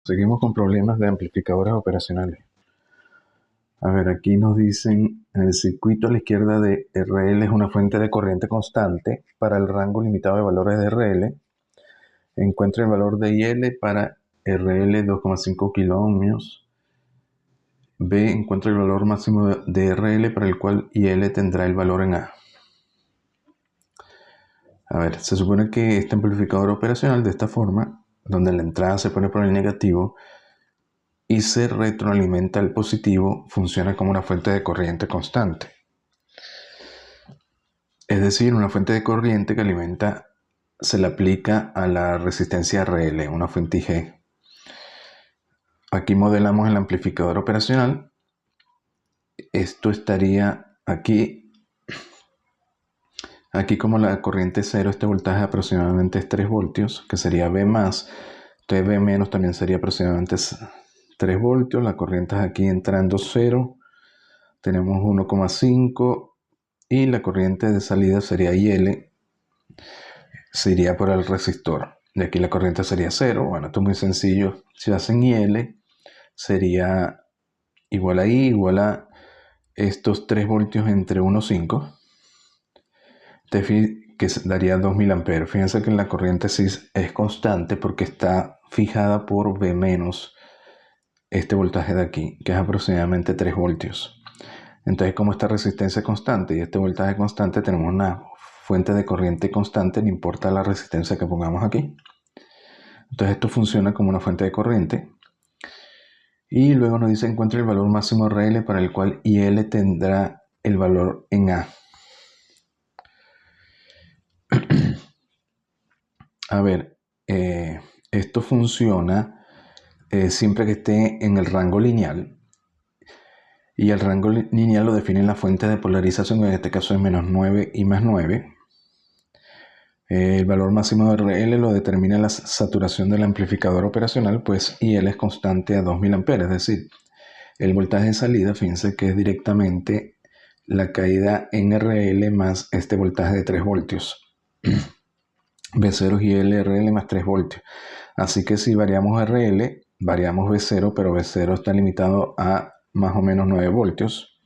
Seguimos con problemas de amplificadores operacionales. A ver, aquí nos dicen, en el circuito a la izquierda de RL es una fuente de corriente constante para el rango limitado de valores de RL. Encuentra el valor de IL para RL 2,5 kiloohmios. B, encuentra el valor máximo de RL para el cual IL tendrá el valor en A. A ver, se supone que este amplificador operacional de esta forma, donde la entrada se pone por el negativo y se retroalimenta el positivo, funciona como una fuente de corriente constante. Es decir, una fuente de corriente que alimenta, se le aplica a la resistencia RL, una fuente IG. Aquí modelamos el amplificador operacional. Esto estaría aquí como la corriente 0, este voltaje aproximadamente es 3 voltios, que sería V+. Entonces V- también sería aproximadamente 3 voltios. La corriente es aquí entrando 0. Tenemos 1,5 y la corriente de salida sería IL, se iría por el resistor. De aquí la corriente sería 0. Bueno, esto es muy sencillo. Si hacen IL, sería igual a I, igual a estos 3 voltios entre 1,5, que daría 2000 amperes. Fíjense que la corriente sí es constante porque está fijada por V-, este voltaje de aquí, que es aproximadamente 3 voltios. Entonces, como esta resistencia es constante y este voltaje constante, tenemos una fuente de corriente constante, no importa la resistencia que pongamos aquí. Entonces esto funciona como una fuente de corriente. Y luego nos dice encuentra el valor máximo RL para el cual IL tendrá el valor en A. A ver, esto funciona siempre que esté en el rango lineal. Y el rango lineal lo define la fuente de polarización, que en este caso es -9 y +9. El valor máximo de RL lo determina la saturación del amplificador operacional, pues IL es constante a 2000 amperes, es decir, el voltaje de salida, fíjense que es directamente la caída en RL más este voltaje de 3 voltios. V0 y RL más 3 voltios. Así que si variamos RL, variamos V0, pero V0 está limitado a más o menos 9 voltios.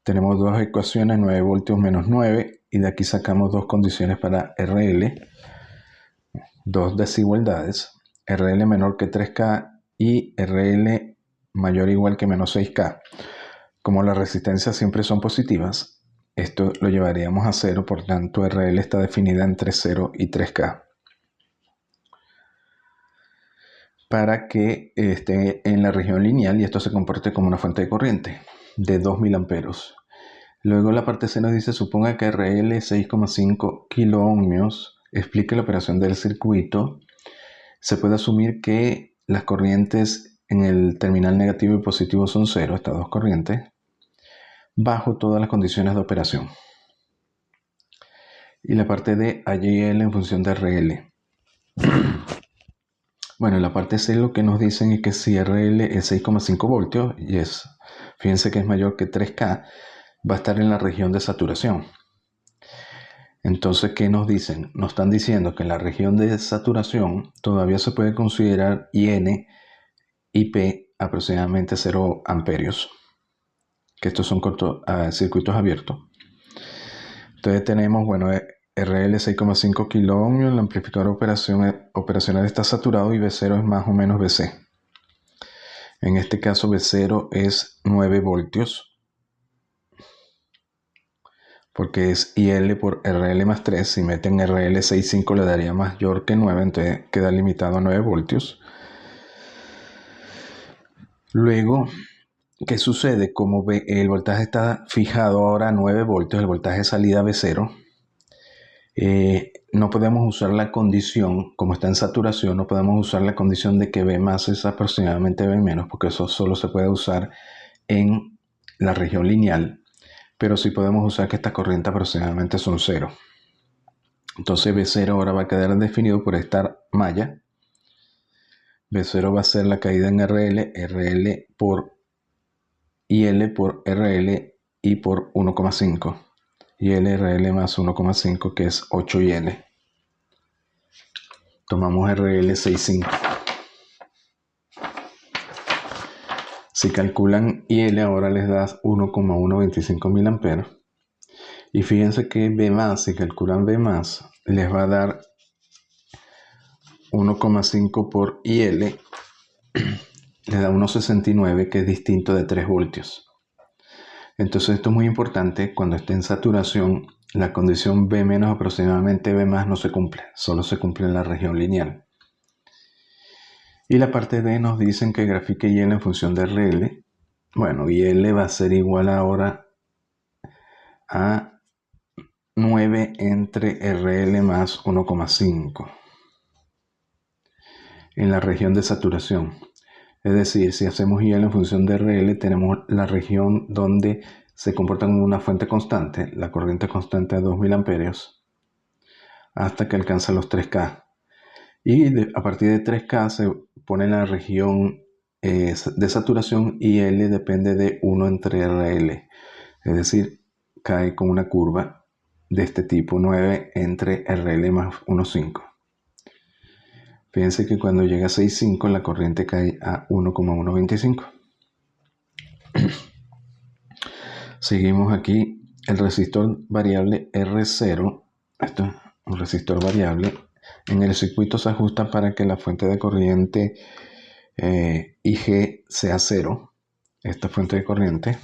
Tenemos dos ecuaciones, 9 voltios menos 9, y de aquí sacamos dos condiciones para RL, dos desigualdades, RL menor que 3K y RL mayor o igual que menos 6K. Como las resistencias siempre son positivas, esto lo llevaríamos a 0, por tanto RL está definida entre 0 y 3K. Para que esté en la región lineal y esto se comporte como una fuente de corriente de 2000 amperes. Luego la parte C nos dice, suponga que RL 6,5 kiloohmios explique la operación del circuito. Se puede asumir que las corrientes en el terminal negativo y positivo son 0, estas dos corrientes, bajo todas las condiciones de operación. Y la parte D, IL en función de RL. Bueno, en la parte C lo que nos dicen es que si RL es 6,5 voltios, y fíjense que es mayor que 3K, va a estar en la región de saturación. Entonces, ¿qué nos dicen? Nos están diciendo que en la región de saturación todavía se puede considerar IN y P aproximadamente 0 amperios, que estos son circuitos abiertos. Entonces tenemos, bueno, RL 6,5 kiloohmios, el amplificador operacional está saturado y V0 es más o menos VC. En este caso V0 es 9 voltios, porque es IL por RL más 3. Si meten RL 6,5 le daría mayor que 9, entonces queda limitado a 9 voltios. Luego, ¿qué sucede? Como el voltaje está fijado ahora a 9 voltios, el voltaje de salida V0, no podemos usar la condición, como está en saturación, no podemos usar la condición de que V más es aproximadamente V menos, porque eso solo se puede usar en la región lineal, pero sí podemos usar que esta corriente aproximadamente son 0. Entonces V0 ahora va a quedar definido por esta malla. V0 va a ser la caída en RL, RL por IL por RL y por 1,5. IL, RL más 1,5, que es 8 IL. Tomamos RL 6,5. Si calculan IL ahora les da 1,125 mA. Y fíjense que B+, si calculan B+, les va a dar 1,5 por IL, les da 1,69, que es distinto de 3 voltios. Entonces esto es muy importante. Cuando esté en saturación, la condición B- aproximadamente B+ no se cumple, solo se cumple en la región lineal. Y la parte D nos dicen que grafique IL en función de RL. Bueno, IL va a ser igual ahora a 9 entre RL más 1,5 en la región de saturación. Es decir, si hacemos IL en función de RL, tenemos la región donde se comporta como una fuente constante, la corriente constante a 2000 amperios, hasta que alcanza los 3K. Y a partir de 3K se pone en la región de saturación y L depende de 1 entre RL. Es decir, cae con una curva de este tipo, 9 entre RL más 1,5. Fíjense que cuando llega a 6,5 la corriente cae a 1,125. Seguimos aquí. El resistor variable R0, esto es un resistor variable, en el circuito se ajusta para que la fuente de corriente IG sea 0, esta fuente de corriente.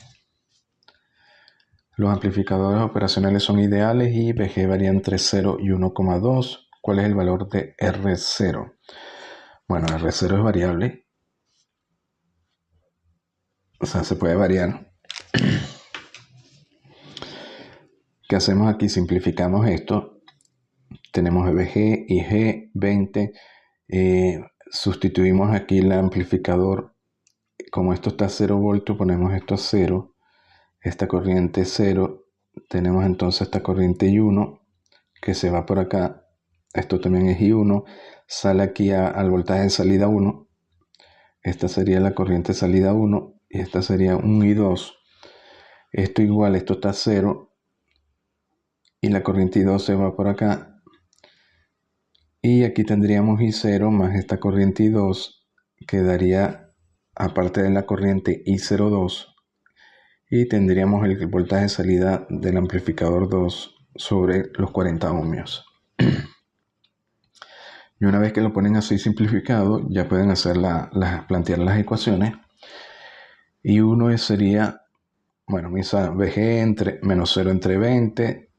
Los amplificadores operacionales son ideales y VG varía entre 0 y 1,2. ¿Cuál es el valor de R0? Bueno, R0 es variable, o sea, se puede variar. ¿Qué hacemos aquí? Simplificamos esto. Tenemos VG, IG, 20. Sustituimos aquí el amplificador. Como esto está a 0 voltios, ponemos esto a 0. Esta corriente 0. Tenemos entonces esta corriente I1 que se va por acá. Esto también es I1. Sale aquí al voltaje de salida 1. Esta sería la corriente salida 1 y esta sería un I2. Esto igual, esto está a 0 y la corriente I2 se va por acá. Y aquí tendríamos I0 más esta corriente I2, que daría, aparte de la corriente I02, y tendríamos el voltaje de salida del amplificador 2 sobre los 40 ohmios. Y una vez que lo ponen así simplificado, ya pueden hacer plantear las ecuaciones. Y uno sería, bueno, misa VG entre menos 0 entre 20.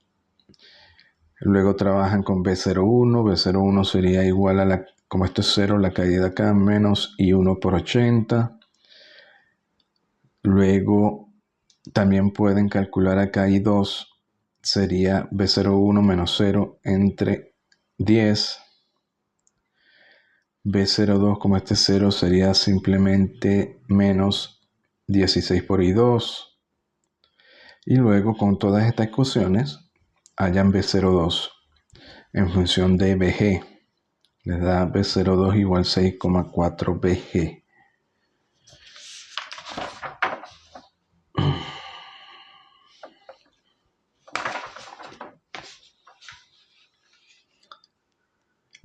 Luego trabajan con B01. B01 sería igual a como esto es 0, la caída acá, menos I1 por 80. Luego también pueden calcular acá I2, sería B01 menos 0 entre 10. B02, como este 0, sería simplemente menos 16 por I2. Y luego con todas estas ecuaciones hallan B02 en función de VG. Les da B02 igual 6,4 VG.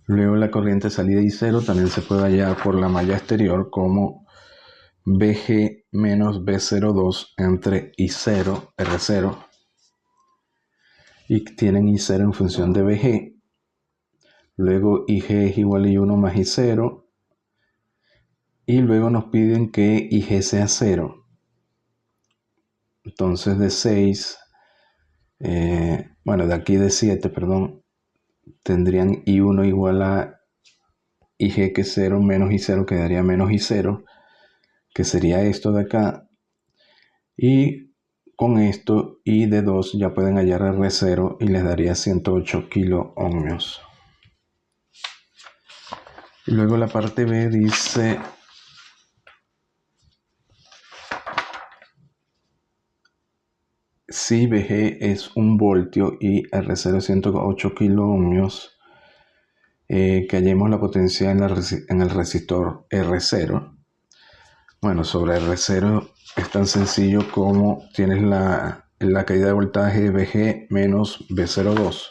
Luego la corriente salida I0 también se puede hallar por la malla exterior como VG menos B02 entre I0, R0. Y tienen I0 en función de VG. Luego IG es igual a I1 más I0. Y luego nos piden que IG sea 0. Entonces de 6, bueno, de aquí de 7, perdón, tendrían I1 igual a IG que es 0 menos I0, que daría menos I0, que sería esto de acá. Y con esto I de 2 ya pueden hallar R0 y les daría 108 kilo ohmios. Y luego la parte B dice si VG es 1 voltio y R0 108 kilo ohmios, que hallemos la potencia en el resistor R0. Bueno, sobre R0 es tan sencillo como tienes la caída de voltaje VG menos B02.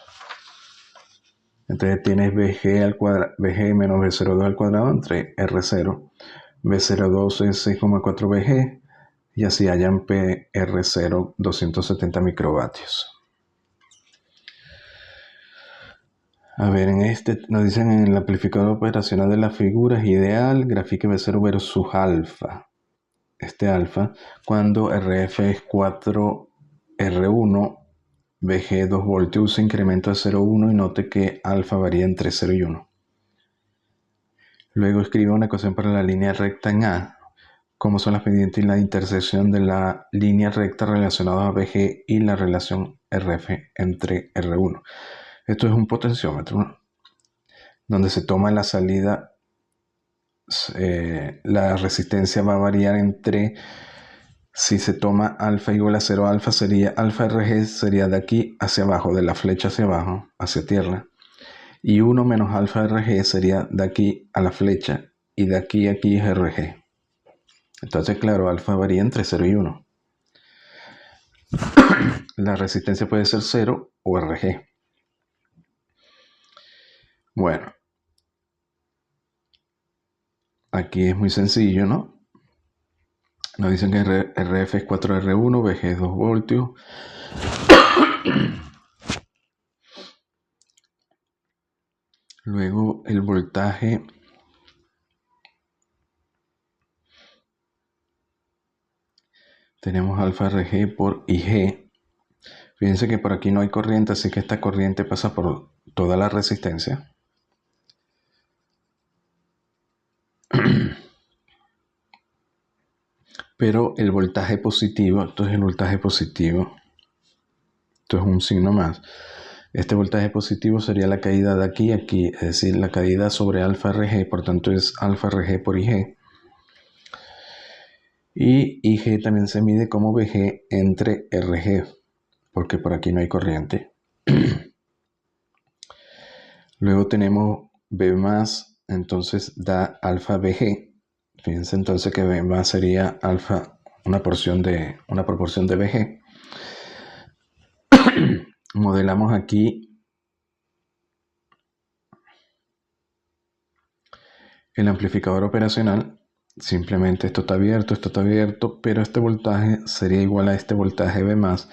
Entonces tienes VG menos B02 al cuadrado entre R0. B02 es 6,4 Vg y así hallan PR0 270 microvatios. A ver, en este nos dicen en el amplificador operacional de las figuras ideal, grafique B0 versus alfa. Este alfa, cuando RF es 4 R1, VG 2 voltios, usa incremento de 0,1 y note que alfa varía entre 0 y 1. Luego escribe una ecuación para la línea recta en A, como son las pendientes y la intersección de la línea recta relacionadas a VG y la relación RF entre R1. Esto es un potenciómetro, ¿no?, donde se toma la salida, la resistencia va a variar entre, si se toma alfa igual a 0, alfa RG sería de aquí hacia abajo, de la flecha hacia abajo, hacia tierra, y 1 menos alfa RG sería de aquí a la flecha, y de aquí a aquí es RG. Entonces, claro, alfa varía entre 0 y 1. La resistencia puede ser 0 o RG. Bueno, aquí es muy sencillo, ¿no? Nos dicen que RF es 4R1, VG es 2 voltios. Luego el voltaje tenemos alfa RG por IG. Fíjense que por aquí no hay corriente, así que esta corriente pasa por toda la resistencia. Pero el voltaje positivo, esto es el voltaje positivo, esto es un signo más. Este voltaje positivo sería la caída de aquí a aquí, es decir, la caída sobre alfa RG, por tanto es alfa RG por IG. Y IG también se mide como VG entre RG, porque por aquí no hay corriente. Luego tenemos B más, entonces da alfa VG. Fíjense entonces que B más sería alfa, una proporción de VG. Modelamos aquí el amplificador operacional. Simplemente esto está abierto, pero este voltaje sería igual a este voltaje B más,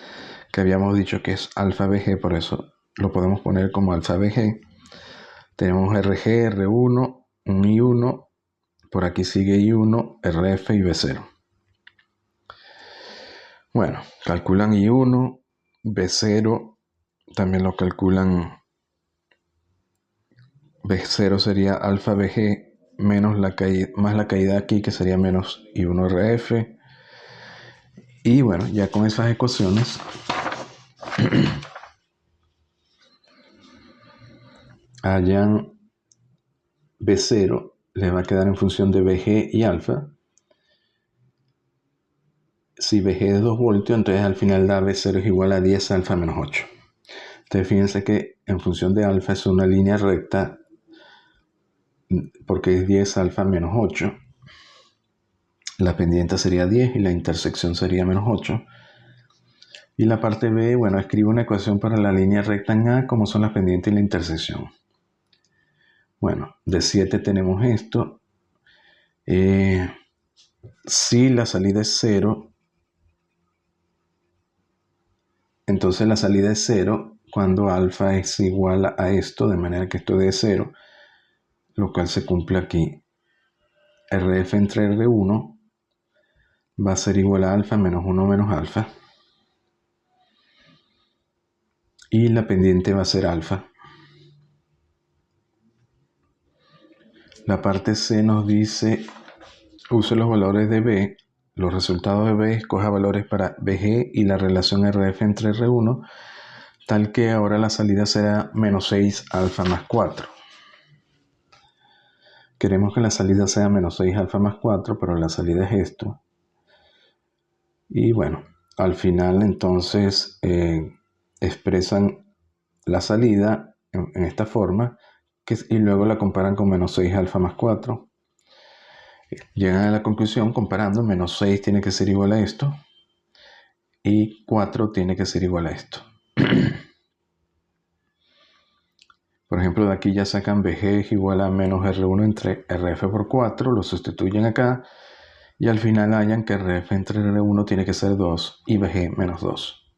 que habíamos dicho que es alfa VG, por eso lo podemos poner como alfa VG. Tenemos RG, R1, un I1, por aquí sigue I1, RF y B0. Bueno, calculan I1, B0, también lo calculan. B0 sería alfa VG menos la caída, más la caída aquí, que sería menos I1 RF. Y bueno, ya con esas ecuaciones hallan B0, les va a quedar en función de VG y alfa. Si VG es 2 voltios, entonces al final da B0 es igual a 10 alfa menos 8. Entonces fíjense que en función de alfa es una línea recta, porque es 10 alfa menos 8. La pendiente sería 10 y la intersección sería menos 8. Y la parte B, bueno, escribo una ecuación para la línea recta en A, como son las pendientes y la intersección. Bueno, de 7 tenemos esto. Si la salida es 0, entonces la salida es 0 cuando alfa es igual a esto, de manera que esto dé 0, lo cual se cumple aquí. RF entre R1 va a ser igual a alfa menos 1 menos alfa. Y la pendiente va a ser alfa. La parte C nos dice, use los valores de B, los resultados de B, escoja valores para VG y la relación RF entre R1, tal que ahora la salida será menos 6 alfa más 4. Queremos que la salida sea menos 6 alfa más 4, pero la salida es esto. Y bueno, al final entonces expresan la salida en esta forma, y luego la comparan con menos 6 alfa más 4. Llegan a la conclusión comparando, menos 6 tiene que ser igual a esto y 4 tiene que ser igual a esto. Por ejemplo, de aquí ya sacan BG es igual a menos R1 entre RF por 4, lo sustituyen acá y al final hallan que RF entre R1 tiene que ser 2 y BG menos 2.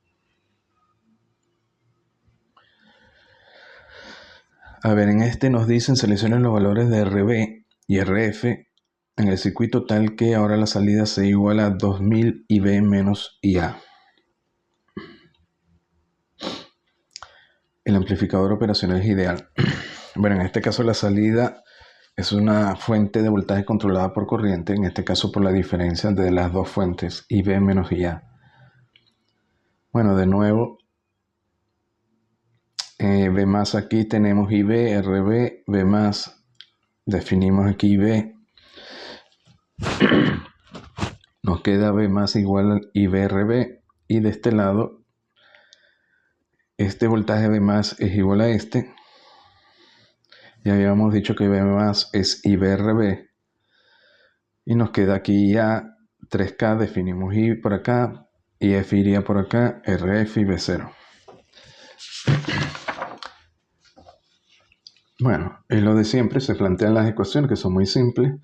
A ver, en este nos dicen seleccionen los valores de RB y RF en el circuito tal que ahora la salida sea igual a 2000 IB menos IA. El amplificador operacional es ideal. Bueno, en este caso la salida es una fuente de voltaje controlada por corriente, en este caso por la diferencia de las dos fuentes, IB menos IA. Bueno, de nuevo, B más aquí tenemos IB, RB, B más, definimos aquí IB. Nos queda B más igual al IB-RB y de este lado este voltaje B más es igual a este. Ya habíamos dicho que B más es IB-RB y nos queda aquí ya 3K, definimos I por acá, IF iría por acá, RF y B0. Bueno, es lo de siempre, se plantean las ecuaciones que son muy simples.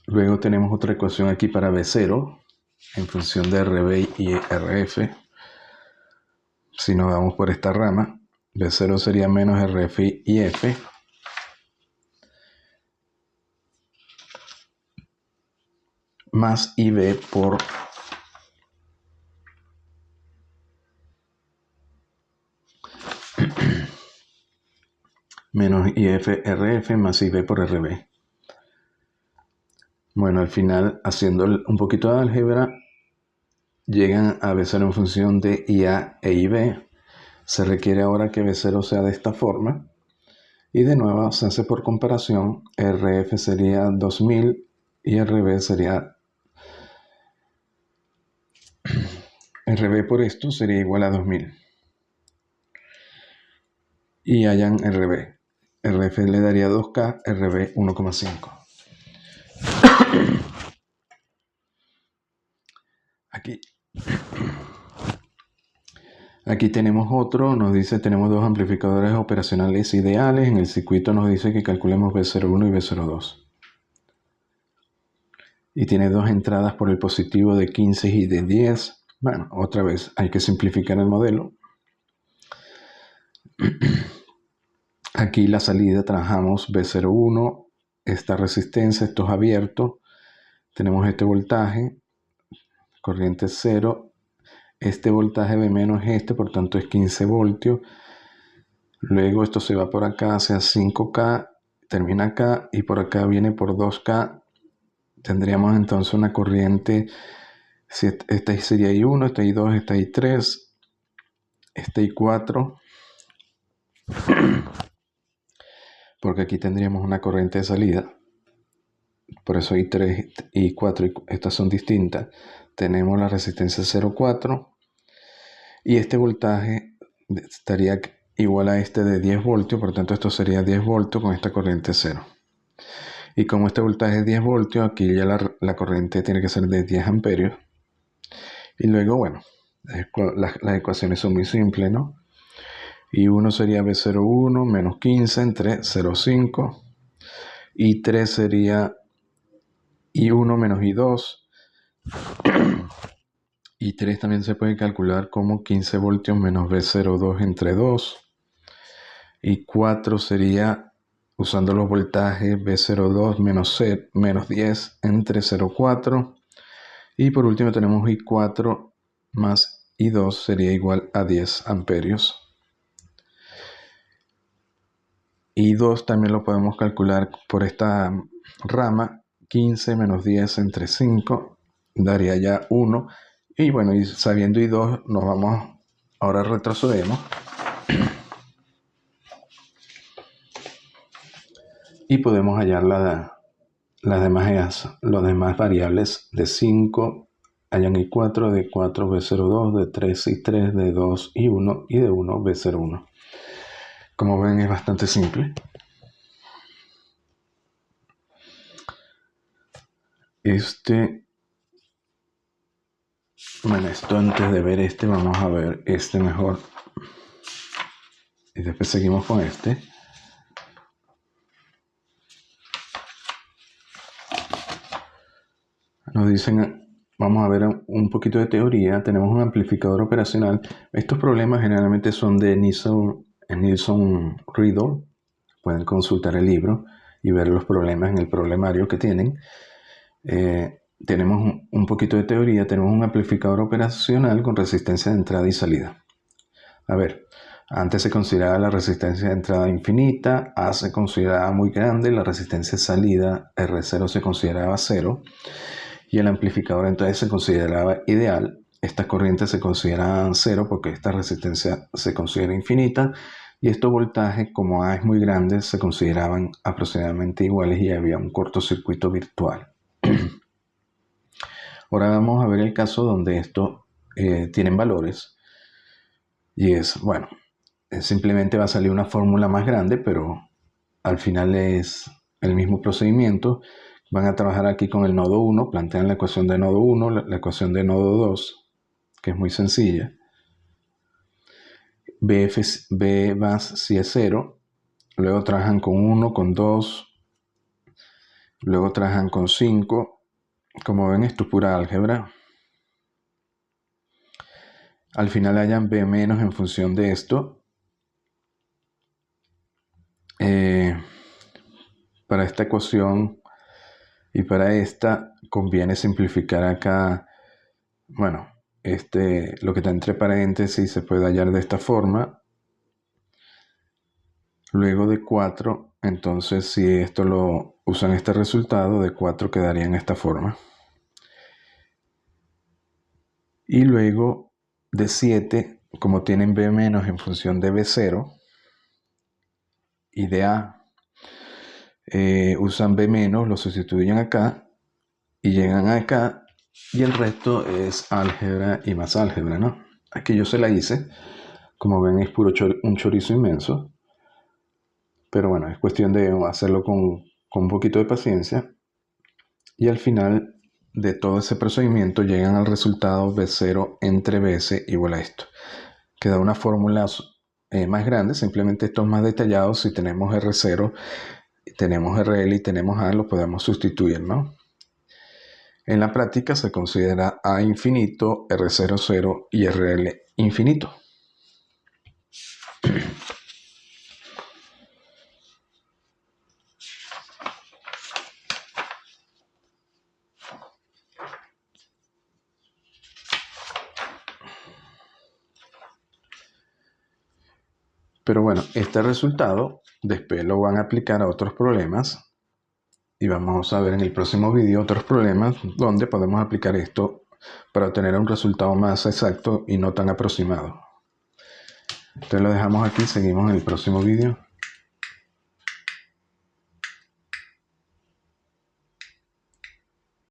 Luego tenemos otra ecuación aquí para B0 en función de RB y RF. Si nos vamos por esta rama, B0 sería menos RF y F más IB por menos IF RF más IB por RB. Bueno, al final, haciendo un poquito de álgebra, llegan a B0 en función de IA e IB. Se requiere ahora que B0 sea de esta forma. Y de nuevo se hace por comparación. RF sería 2000 y RB sería... RB por esto sería igual a 2000. Y hallan RB. RF le daría 2K, RB 1,5. Aquí tenemos otro, nos dice tenemos dos amplificadores operacionales ideales. En el circuito nos dice que calculemos B01 y B02. Y tiene dos entradas por el positivo de 15 y de 10. Bueno, otra vez hay que simplificar el modelo. Aquí la salida trabajamos B01, esta resistencia, esto es abierto. Tenemos este voltaje, corriente 0. Este voltaje B menos es este, por tanto es 15 voltios. Luego esto se va por acá hacia 5K, termina acá y por acá viene por 2K. Tendríamos entonces una corriente, si esta sería I1, esta I2, esta I3, esta I4. Porque aquí tendríamos una corriente de salida. Por eso I3 y I4, estas son distintas. Tenemos la resistencia 0,4 y este voltaje estaría igual a este de 10 voltios, por tanto esto sería 10 voltios con esta corriente 0. Y como este voltaje es 10 voltios, aquí ya la corriente tiene que ser de 10 amperios. Y luego, bueno, las ecuaciones son muy simples, ¿no? I1 sería B01 menos 15 entre 0,5. I3 sería I1 menos I2. I3 también se puede calcular como 15 voltios menos B02 entre 2. I4 sería, usando los voltajes, B02 menos 10 entre 0,4. Y por último tenemos I4 más I2 sería igual a 10 amperios. I2 también lo podemos calcular por esta rama. 15 menos 10 entre 5 daría ya 1. Y bueno, y sabiendo I2 nos vamos, ahora retrocedemos. Y podemos hallar las demás variables de 5, hallan I4, de 4 B02, de 3 I3, de 2 I1 y de 1 B01. Como ven es bastante simple. Bueno, esto antes de ver vamos a ver este mejor. Y después seguimos con este. Nos dicen, vamos a ver un poquito de teoría. Tenemos un amplificador operacional. Estos problemas generalmente son de Nilsson-Riddle. Pueden consultar el libro y ver los problemas en el problemario que tienen. Tenemos un poquito de teoría. Tenemos un amplificador operacional con resistencia de entrada y salida. A ver, antes se consideraba la resistencia de entrada infinita, A se consideraba muy grande, la resistencia de salida R0 se consideraba 0 y el amplificador entonces se consideraba ideal. Estas corrientes se consideraban 0 porque esta resistencia se considera infinita y estos voltajes, como A es muy grande, se consideraban aproximadamente iguales y había un cortocircuito virtual. Ahora vamos a ver el caso donde estos tienen valores y es, bueno, simplemente va a salir una fórmula más grande, pero al final es el mismo procedimiento. Van a trabajar aquí con el nodo 1, plantean la ecuación de nodo 1, la ecuación de nodo 2, que es muy sencilla. B más si es 0, luego trabajan con 1, con 2, luego trabajan con 5. Como ven, esto es pura álgebra. Al final hayan B menos en función de esto. Para esta ecuación y para esta conviene simplificar acá. Bueno, lo que está entre paréntesis se puede hallar de esta forma. Luego de 4, entonces si esto lo usan este resultado, de 4 quedaría en esta forma. Y luego de 7, como tienen B menos en función de B0 y de A, usan B menos, lo sustituyen acá y llegan acá y el resto es álgebra y más álgebra, ¿no? Aquí yo se la hice, como ven es puro un chorizo inmenso, pero bueno, es cuestión de hacerlo con un poquito de paciencia y al final de todo ese procedimiento llegan al resultado B0 entre BS igual a esto. Queda una fórmula más grande, simplemente esto es más detallado. Si tenemos R0, tenemos RL y tenemos A, lo podemos sustituir, ¿no? En la práctica se considera A infinito, R0 0 y RL infinito. Pero bueno, este resultado después lo van a aplicar a otros problemas y vamos a ver en el próximo vídeo otros problemas donde podemos aplicar esto para obtener un resultado más exacto y no tan aproximado. Entonces lo dejamos aquí, seguimos en el próximo vídeo.